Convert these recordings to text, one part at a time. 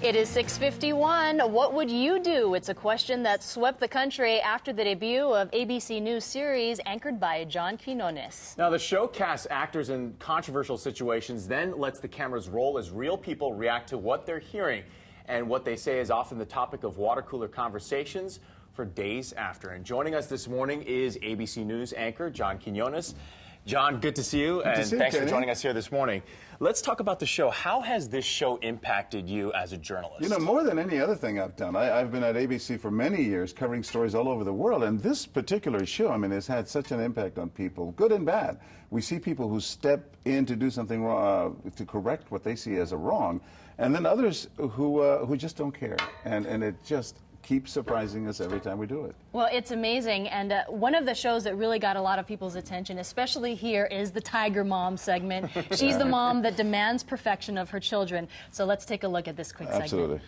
It is 6:51. What would you do? It's a question that swept the country after the debut of ABC News series anchored by John Quinones. Now, the show casts actors in controversial situations, then lets the cameras roll as real people react to what they're hearing. And what they say is often the topic of water cooler conversations for days after. And joining us this morning is ABC News anchor John Quinones. John, good to see you, and thanks for joining us here this morning. Let's talk about the show. How has this show impacted you as a journalist? You know, more than any other thing I've done. I've been at ABC for many years covering stories all over the world, and this particular show, I mean, has had such an impact on people, good and bad. We see people who step in to do something wrong, to correct what they see as a wrong, and then others who just don't care, and it just keeps surprising us every time we do it. Well, it's amazing, and one of the shows that really got a lot of people's attention, especially here, is the Tiger Mom segment. She's the mom that demands perfection of her children. So let's take a look at this quick segment. Absolutely.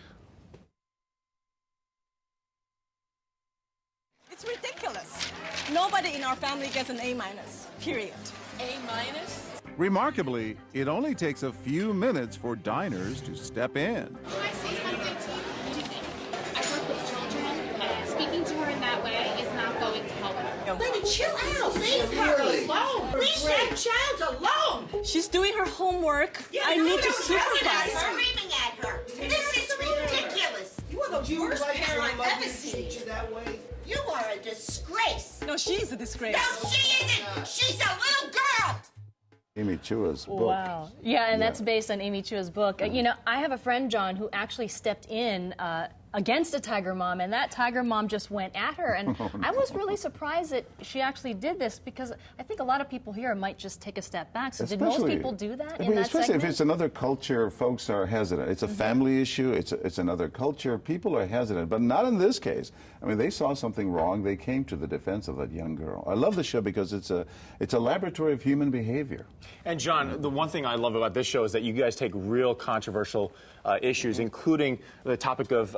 It's ridiculous. Nobody in our family gets an A-, period. A-? Remarkably, it only takes a few minutes for diners to step in. Can I say something to you? I work with children, and speaking to her in that way is not going to help her. Baby, chill out. Leave her alone. Leave that child alone. She's doing her homework. I need to supervise her. Screaming at her. This is ridiculous. You are the worst parent I've ever seen. You are a disgrace. No, she's a disgrace. No, she isn't. She's a little girl. Amy Chua's book. Wow. Yeah, and that's based on Amy Chua's book. You know, I have a friend, John, who actually stepped in against a tiger mom, and that tiger mom just went at her. And I was really surprised that she actually did this, because I think a lot of people here might just take a step back. So did most people do that in that especially segment? if it's another culture, folks are hesitant. It's a family issue. It's another culture. People are hesitant, but not in this case. I mean, they saw something wrong. They came to the defense of that young girl. I love the show because it's a laboratory of human behavior. And John, the one thing I love about this show is that you guys take real controversial issues, including the topic of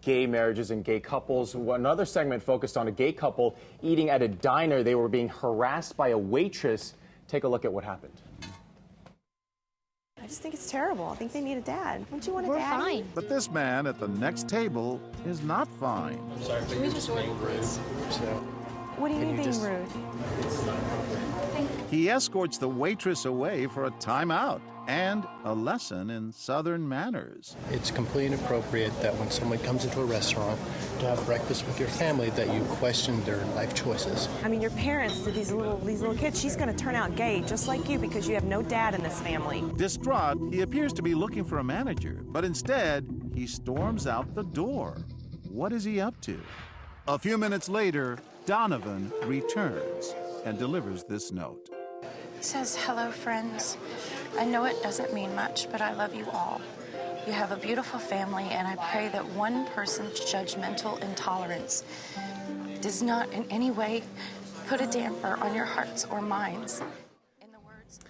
gay marriages and gay couples. Another segment focused on a gay couple eating at a diner. They were being harassed by a waitress. Take a look at what happened. I just think it's terrible. I think they need a dad. Don't you want a We're dad? fine. But this man at the next table is not fine. Can we just order, please? What do you mean being rude? He escorts the waitress away for a timeout and a lesson in Southern manners. It's completely inappropriate that when someone comes into a restaurant to have breakfast with your family that you question their life choices. I mean, your parents to these little kids, she's going to turn out gay just like you because you have no dad in this family. Distraught, he appears to be looking for a manager, but instead, he storms out the door. What is he up to? A few minutes later, Donovan returns and delivers this note. It says, "Hello, friends. I know it doesn't mean much, but I love you all. You have a beautiful family, and I pray that one person's judgmental intolerance does not in any way put a damper on your hearts or minds." In the words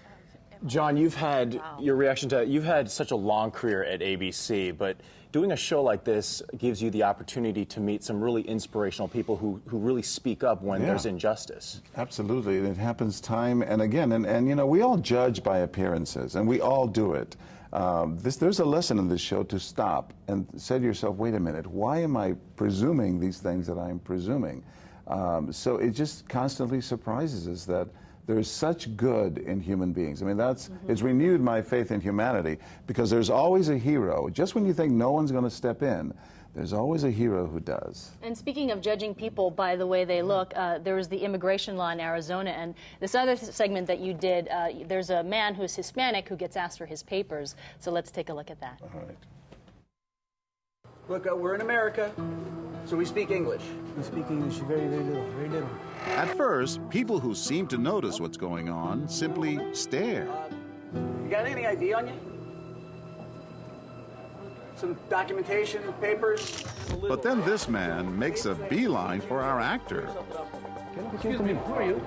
of John, you've had your reaction to you've had such a long career at ABC, but doing a show like this gives you the opportunity to meet some really inspirational people who really speak up when there's injustice. Absolutely, and it happens time and again. And you know, we all judge by appearances, and we all do it. There's a lesson in this show to stop and say to yourself, wait a minute, why am I presuming these things that I'm presuming? So it just constantly surprises us that there's such good in human beings. I mean, it's renewed my faith in humanity, because there's always a hero. Just when you think no one's going to step in, there's always a hero who does. And speaking of judging people by the way they look, there was the immigration law in Arizona, and this other segment that you did, there's a man who's Hispanic who gets asked for his papers. So let's take a look at that. All right. Look, we're in America, so we speak English. We speak English very, very little, very little. At first, people who seem to notice what's going on simply stare. You got any ID on you? Some documentation, papers? But then this man makes a beeline for our actor. Excuse me, who are you?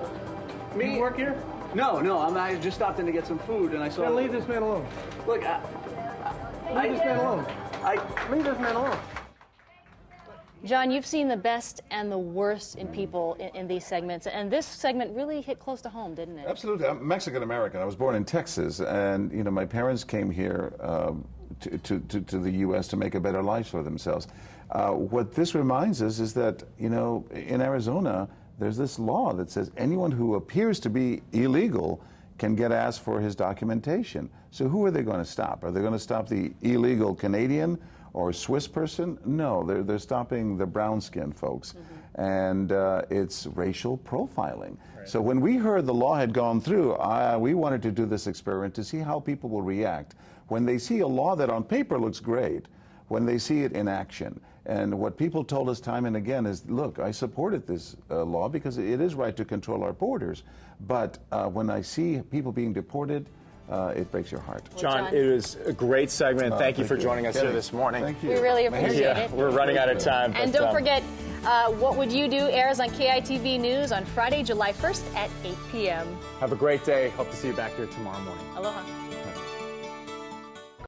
Me? You work here? No, I just stopped in to get some food, and I saw... Now leave this man alone. Look, Leave this man alone. Leave this man alone. John, you've seen the best and the worst in people in these segments, and this segment really hit close to home, didn't it? Absolutely. I'm Mexican-American. I was born in Texas, and you know, my parents came here to the U.S. to make a better life for themselves. What this reminds us is that, you know, in Arizona, there's this law that says anyone who appears to be illegal can get asked for his documentation. So who are they going to stop? Are they going to stop the illegal Canadian or Swiss person? No, they're stopping the brown-skinned folks. And it's racial profiling. Right. So when we heard the law had gone through, we wanted to do this experiment to see how people will react when they see a law that on paper looks great, when they see it in action. And what people told us time and again is, look, I supported this law because it is right to control our borders. But when I see people being deported, it breaks your heart. Well, John, it was a great segment. Thank you for joining us here this morning. Thank you. We really appreciate it. We're running out of time. And don't forget, What Would You Do airs on KITV News on Friday, July 1st at 8 p.m. Have a great day. Hope to see you back here tomorrow morning. Aloha.